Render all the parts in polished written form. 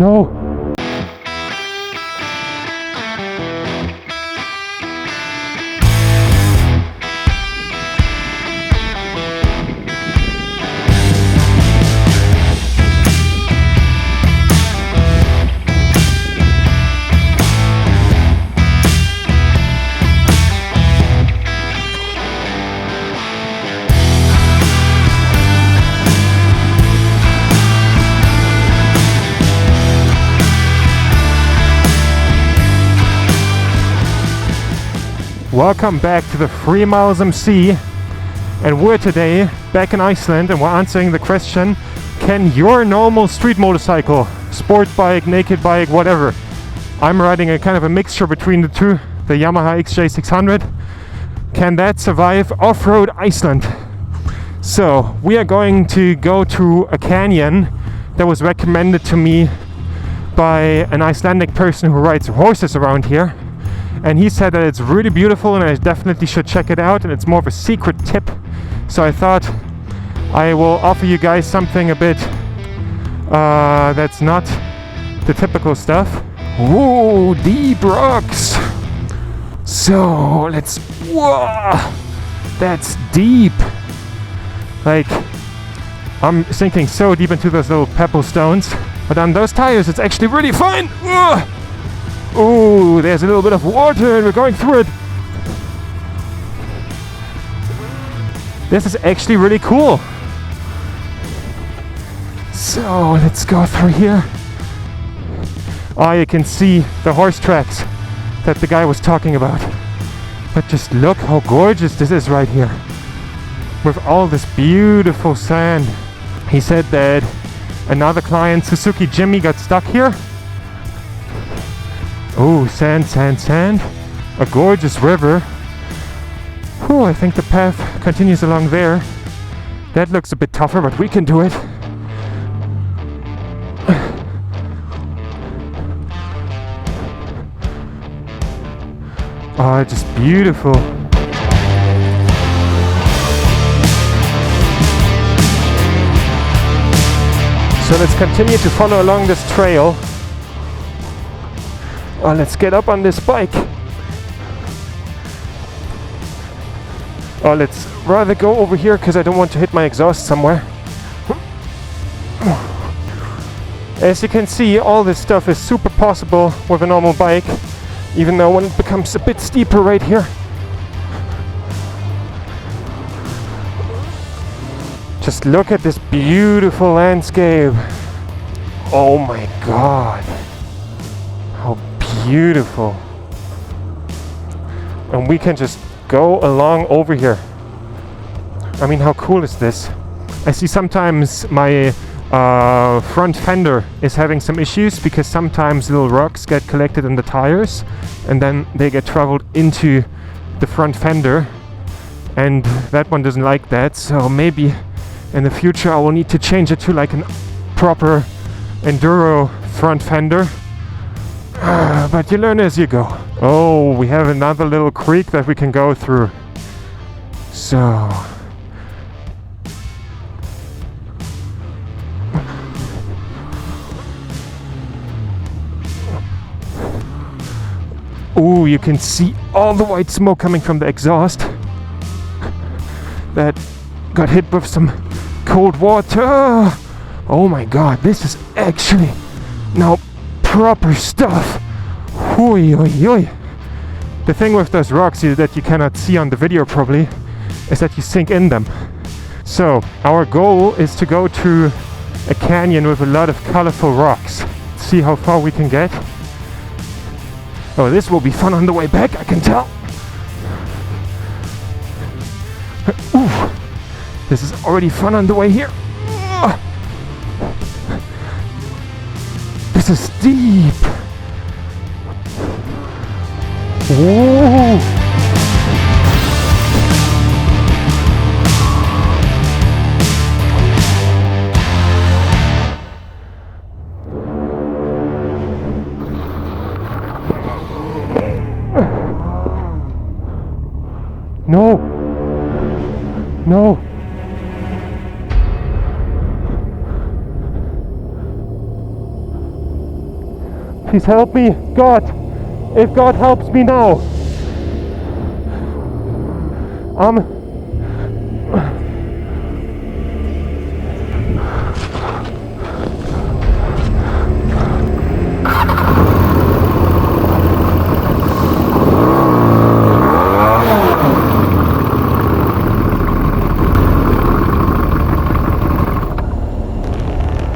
No. Welcome back to the 3 Miles MC, and we're today back in Iceland and we're answering the question, can your normal street motorcycle, sport bike, naked bike, whatever, I'm riding a kind of a mixture between the two, the Yamaha XJ600, can that survive off-road Iceland? So we are going to go to a canyon that was recommended to me by an Icelandic person who rides horses around here. And he said that it's really beautiful and I definitely should check it out, and it's more of a secret tip. So I thought I will offer you guys something a bit that's not the typical stuff. Whoa, deep rocks! So let's, whoa, that's deep! Like, I'm sinking so deep into those little pebble stones, but on those tires it's actually really fine! Whoa. Oh, there's a little bit of water and we're going through it. This is actually really cool. So let's go through here. Oh, you can see the horse tracks that the guy was talking about. But just look how gorgeous this is right here. With all this beautiful sand. He said that another client, Suzuki Jimmy, got stuck here. Oh, sand, sand, sand. A gorgeous river. Whew, I think the path continues along there. That looks a bit tougher, but we can do it. Oh, just beautiful. So let's continue to follow along this trail. Oh, let's get up on this bike. Oh, let's rather go over here because I don't want to hit my exhaust somewhere. As you can see, all this stuff is super possible with a normal bike, even though when it becomes a bit steeper right here. Just look at this beautiful landscape. Oh my god. How beautiful. And we can just go along over here. I mean, how cool is this? I see sometimes my front fender is having some issues because sometimes little rocks get collected in the tires and then they get traveled into the front fender, and that one doesn't like that. So maybe in the future I will need to change it to like a proper enduro front fender. But you learn as you go. Oh, we have another little creek that we can go through. So oh, you can see all the white smoke coming from the exhaust that got hit with some cold water. Oh my god, this is actually now proper stuff. Oi, oi, oi. The thing with those rocks that you cannot see on the video probably is that you sink in them. So our goal is to go to a canyon with a lot of colorful rocks. See how far we can get. Oh, this will be fun on the way back, I can tell. Ooh, this is already fun on the way here. This is steep. Whoa. No. No. Please help me, God. If God helps me now.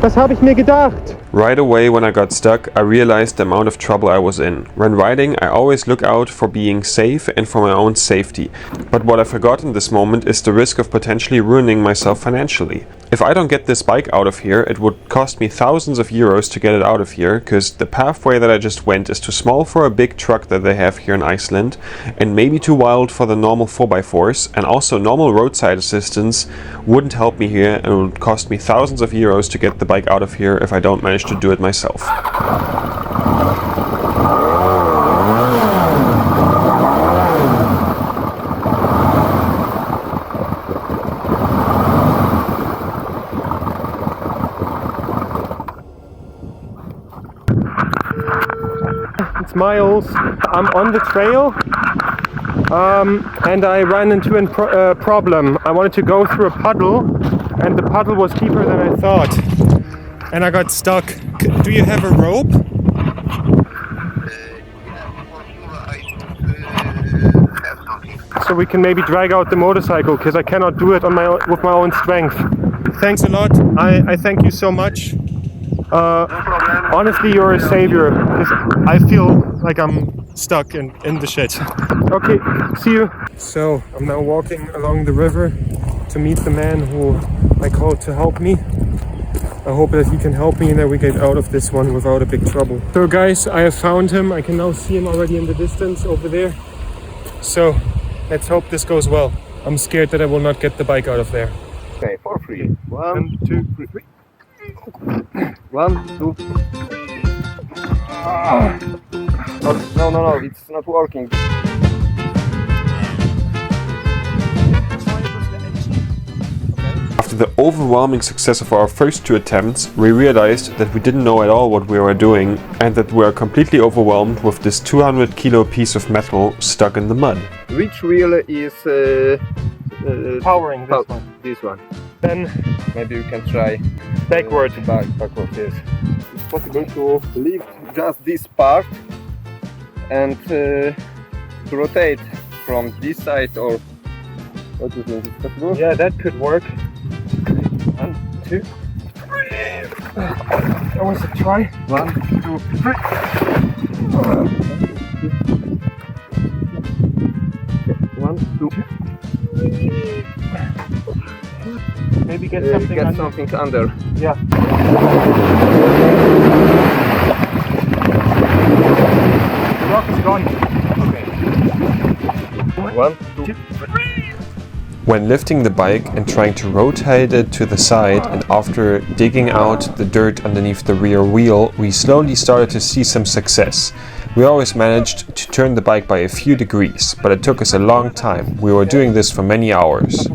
Was habe ich mir gedacht? Right away when I got stuck, I realized the amount of trouble I was in. When riding, I always look out for being safe and for my own safety. But what I forgot in this moment is the risk of potentially ruining myself financially. If I don't get this bike out of here, it would cost me thousands of euros to get it out of here, because the pathway that I just went is too small for a big truck that they have here in Iceland, and maybe too wild for the normal 4x4s, and also normal roadside assistance wouldn't help me here, and it would cost me thousands of euros to get the bike out of here if I don't manage to do it myself. It's Miles. I'm on the trail and I ran into a problem. I wanted to go through a puddle and the puddle was deeper than I thought and I got stuck. Do you have a rope? So we can maybe drag out the motorcycle, because I cannot do it on with my own strength. Thanks a lot. I thank you so much. Honestly, you're a savior, because I feel like I'm stuck in the shit. Okay, see you. So I'm now walking along the river to meet the man who I called to help me. I hope that he can help me and that we get out of this one without a big trouble. So guys, I have found him. I can now see him already in the distance over there. So let's hope this goes well. I'm scared that I will not get the bike out of there. Okay, for free. 1, 2, 3. 1, 2. No, it's not working. After the overwhelming success of our first two attempts, we realized that we didn't know at all what we were doing and that we are completely overwhelmed with this 200 kilo piece of metal stuck in the mud. Which wheel is Powering this one. This one. Then Maybe you can try backward. Backward, yes. It's possible to lift just this part and to rotate from this side, or what do you think is possible? Yeah, that could work. 1, 2, 3. That was a try. 1, 2, 3. One, two. Maybe get something under. Something under. Yeah. The rock is gone. Okay. 1, 2, 3. When lifting the bike and trying to rotate it to the side, and after digging out the dirt underneath the rear wheel, we slowly started to see some success. We always managed to turn the bike by a few degrees, but it took us a long time. We were doing this for many hours.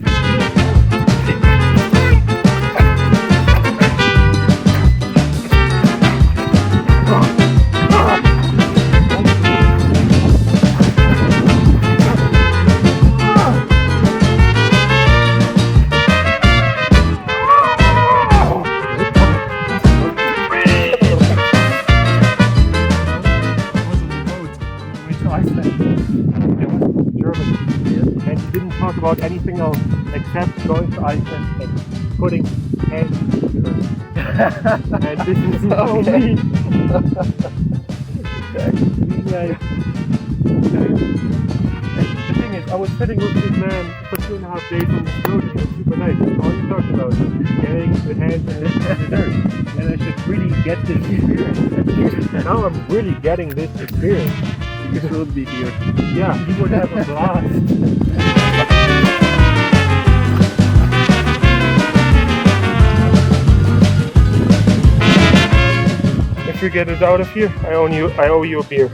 About anything else except going to Iceland and putting hands together. And this is so me. Like, the thing is, I was sitting with this man for 2.5 days on the road. It was super nice. All you talked about was getting the hands and the dirt. And I should really get this experience. Now I'm really getting this experience. You should be here. Yeah, he would have a blast. If we get it out of here, I owe you a beer.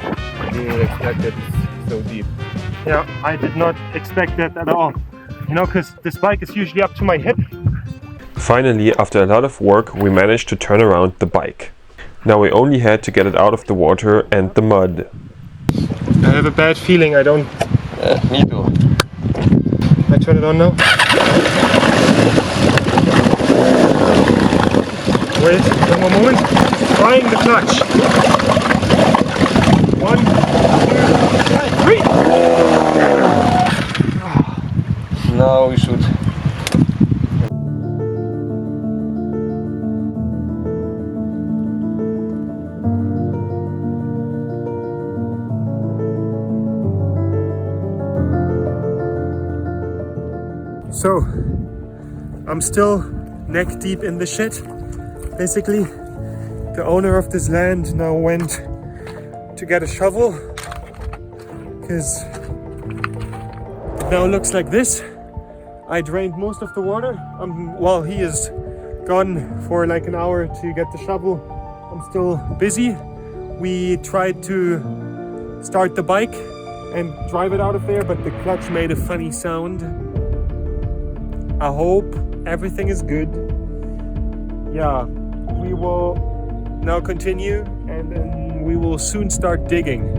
I didn't expect it so deep. Yeah, I did not expect that at all. You know, because this bike is usually up to my hip. Finally, after a lot of work, we managed to turn around the bike. Now we only had to get it out of the water and the mud. I have a bad feeling I don't... Me too. I turn it on now. Wait, one more moment. Trying the clutch. 1, 2, 3. Now we should. So, I'm still neck deep in the shit. Basically, the owner of this land now went to get a shovel because it now looks like this. I drained most of the water. While he is gone for like an hour to get the shovel, I'm still busy. We tried to start the bike and drive it out of there, but the clutch made a funny sound. I hope everything is good. Yeah, we will now continue and then we will soon start digging.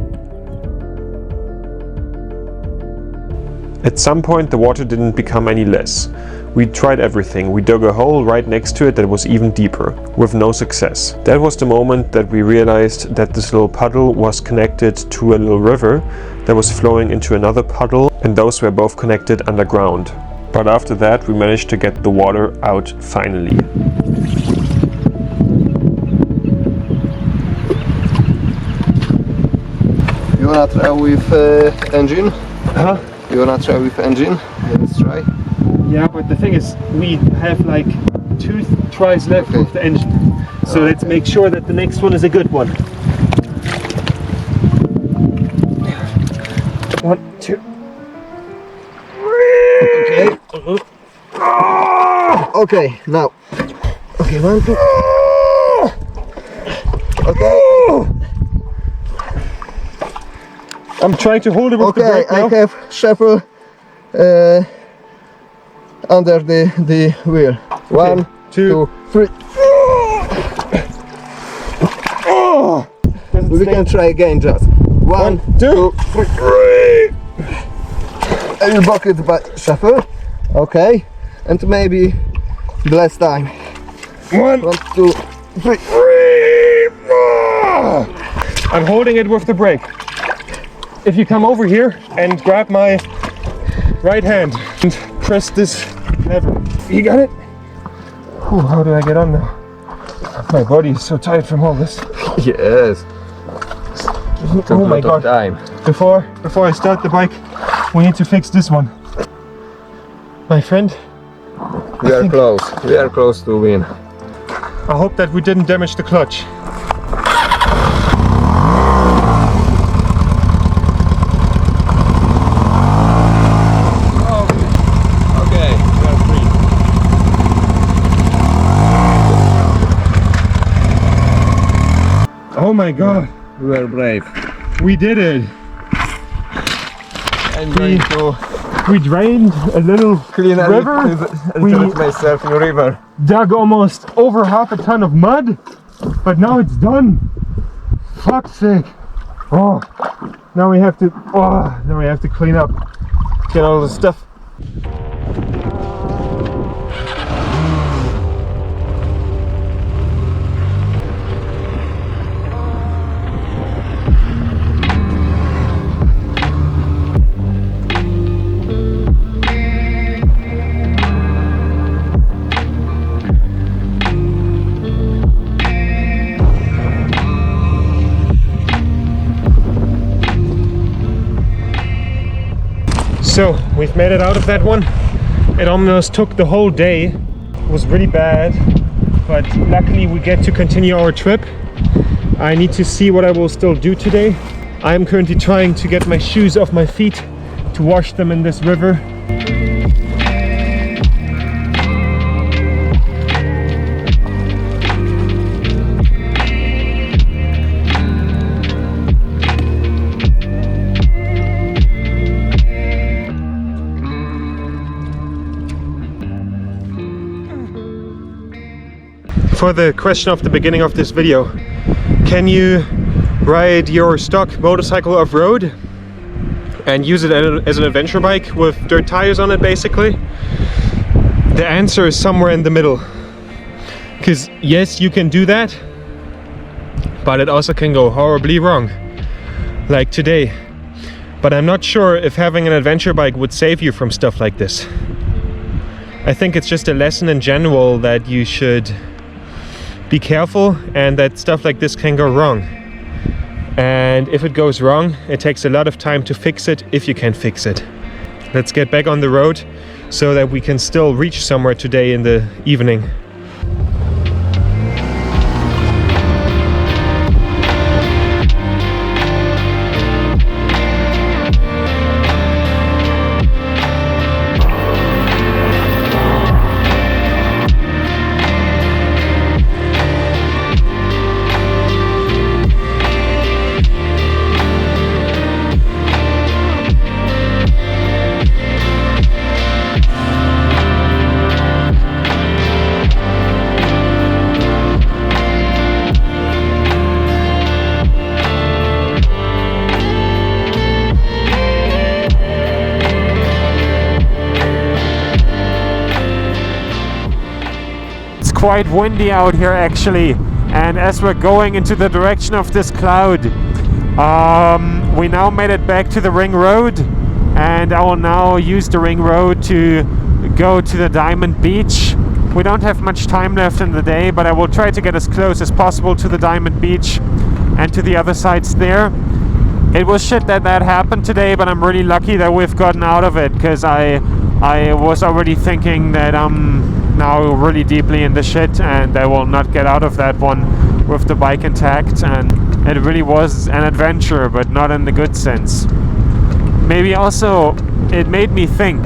At some point the water didn't become any less. We tried everything. We dug a hole right next to it that was even deeper, with no success. That was the moment that we realized that this little puddle was connected to a little river that was flowing into another puddle, and those were both connected underground. But after that we managed to get the water out finally. You wanna try with engine? Huh? You wanna try with engine? Let's try. Yeah, but the thing is, we have like 2 tries left with the engine. So let's make sure that the next one is a good one. 1, 2. Okay. Okay, now. Okay, 1, 2. Okay. I'm trying to hold it with the Okay, brake now. I have shovel under the wheel. 1, 2, 3. We can try again just. 1, 2, 3. I will block it by shuffle. Okay. And maybe the last time. 1, 2, 3. I'm holding it with the brake. If you come over here and grab my right hand and press this lever. You got it? Whew, how do I get on now? My body is so tired from all this. Yes. Oh my god. Time. Before I start the bike, we need to fix this one. My friend, We are close. We are close to win. I hope that we didn't damage the clutch. Okay, we are free. Oh my god, We are brave. we did it. I'm going to We drained a little clean a river. little myself in the river. Dug almost over half a ton of mud, but now it's done. Fuck's sake. Oh, now we have to clean up, get all the stuff. So we've made it out of that one. It almost took the whole day. It was really bad, but luckily we get to continue our trip. I need to see what I will still do today. I'm currently trying to get my shoes off my feet to wash them in this river. For the question of the beginning of this video, Can you ride your stock motorcycle off-road and use it as an adventure bike with dirt tires on it, basically? The answer is somewhere in the middle. Because yes, you can do that, but it also can go horribly wrong, like today. But I'm not sure if having an adventure bike would save you from stuff like this. I think it's just a lesson in general that you should be careful and that stuff like this can go wrong. And if it goes wrong, it takes a lot of time to fix it, if you can fix it. Let's get back on the road so that we can still reach somewhere today in the evening. Quite windy out here actually, and as we're going into the direction of this cloud, we now made it back to the ring road, and I will now use the ring road to go to the Diamond Beach. We don't have much time left in the day, but I will try to get as close as possible to the Diamond Beach and to the other sites there. It was shit that happened today, but I'm really lucky that we've gotten out of it, because I was already thinking that I'm now really deeply in the shit and I will not get out of that one with the bike intact, and it really was an adventure, but not in the good sense. Maybe also it made me think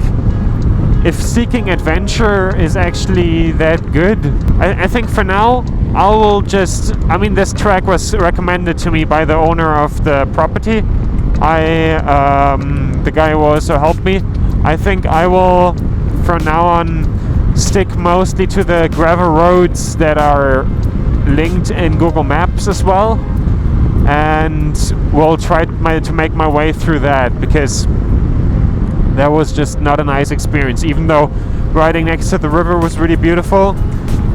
if seeking adventure is actually that good. I think for now I will just, I mean, this track was recommended to me by the owner of the property. The guy who also helped me. I think I will from now on stick mostly to the gravel roads that are linked in Google Maps as well, and will try to make my way through that, because that was just not a nice experience, even though riding next to the river was really beautiful.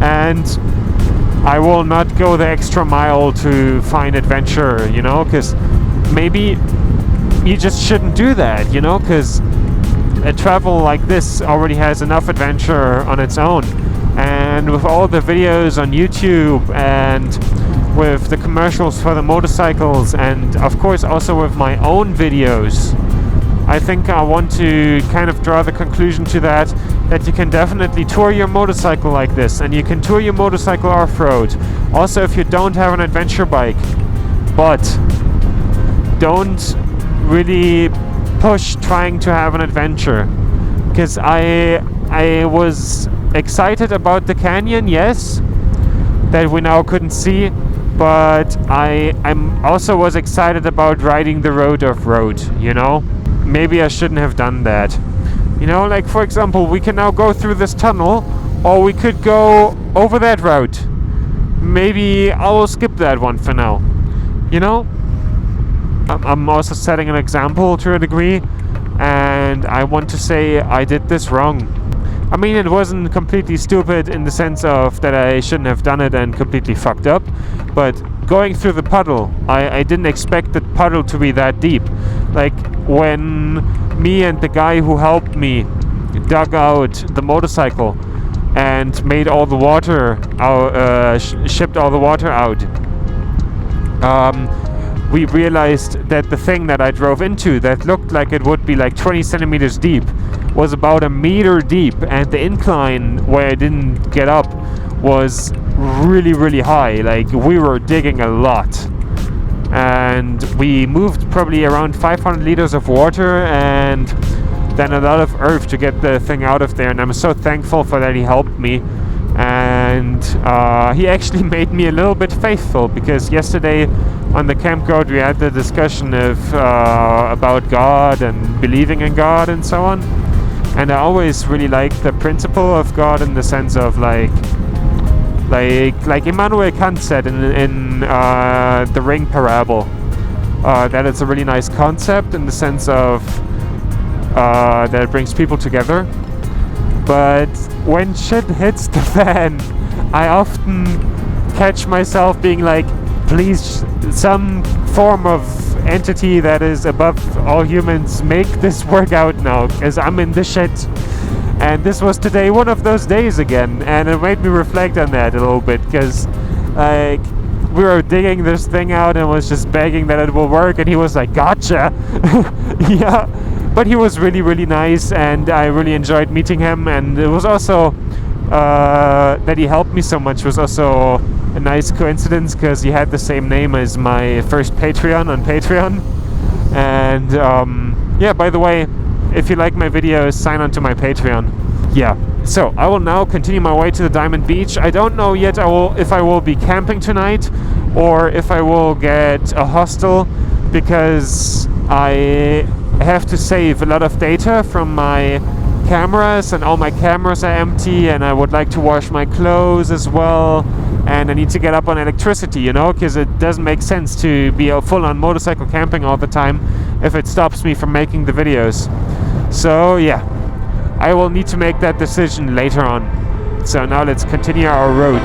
And I will not go the extra mile to find adventure, you know, because maybe you just shouldn't do that, you know, because a travel like this already has enough adventure on its own. And with all the videos on YouTube and with the commercials for the motorcycles, and of course also with my own videos, I think I want to kind of draw the conclusion to that you can definitely tour your motorcycle like this, and you can tour your motorcycle off-road also if you don't have an adventure bike. But don't really push trying to have an adventure, because I was excited about the canyon, yes, that we now couldn't see, but I'm also was excited about riding the road off-road, you know. Maybe I shouldn't have done that, you know. Like, for example, we can now go through this tunnel, or we could go over that route. Maybe I will skip that one for now, you know. I'm also setting an example to a degree, and I want to say I did this wrong. I mean, it wasn't completely stupid in the sense of that I shouldn't have done it and completely fucked up, but going through the puddle, I didn't expect the puddle to be that deep. Like, when me and the guy who helped me dug out the motorcycle and made all the water out, shipped all the water out, we realized that the thing that I drove into that looked like it would be like 20 centimeters deep was about a meter deep, and the incline where I didn't get up was really, really high. Like, we were digging a lot, and we moved probably around 500 liters of water and then a lot of earth to get the thing out of there, and I'm so thankful for that. He helped me, and he actually made me a little bit faithful, because yesterday on the campground we had the discussion of about God and believing in God and so on, and I always really liked the principle of God in the sense of like Immanuel Kant said in on the ring parable. That it's a really nice concept in the sense of that it brings people together. But when shit hits the fan, I often catch myself being like, please, some form of entity that is above all humans, make this work out now, because I'm in the shit. And this was today one of those days again, and it made me reflect on that a little bit, because like we were digging this thing out and was just begging that it will work, and he was like, gotcha. Yeah, but he was really, really nice, and I really enjoyed meeting him. And it was also that he helped me so much was also a nice coincidence, because he had the same name as my first Patreon on Patreon. And yeah, by the way, if you like my videos, sign on to my Patreon. Yeah, so I will now continue my way to the Diamond Beach. I don't know yet if I will be camping tonight or if I will get a hostel, because I have to save a lot of data from my cameras, and all my cameras are empty, and I would like to wash my clothes as well, and I need to get up on electricity, you know, because it doesn't make sense to be full-on motorcycle camping all the time if it stops me from making the videos. So yeah, I will need to make that decision later on. So now let's continue our road.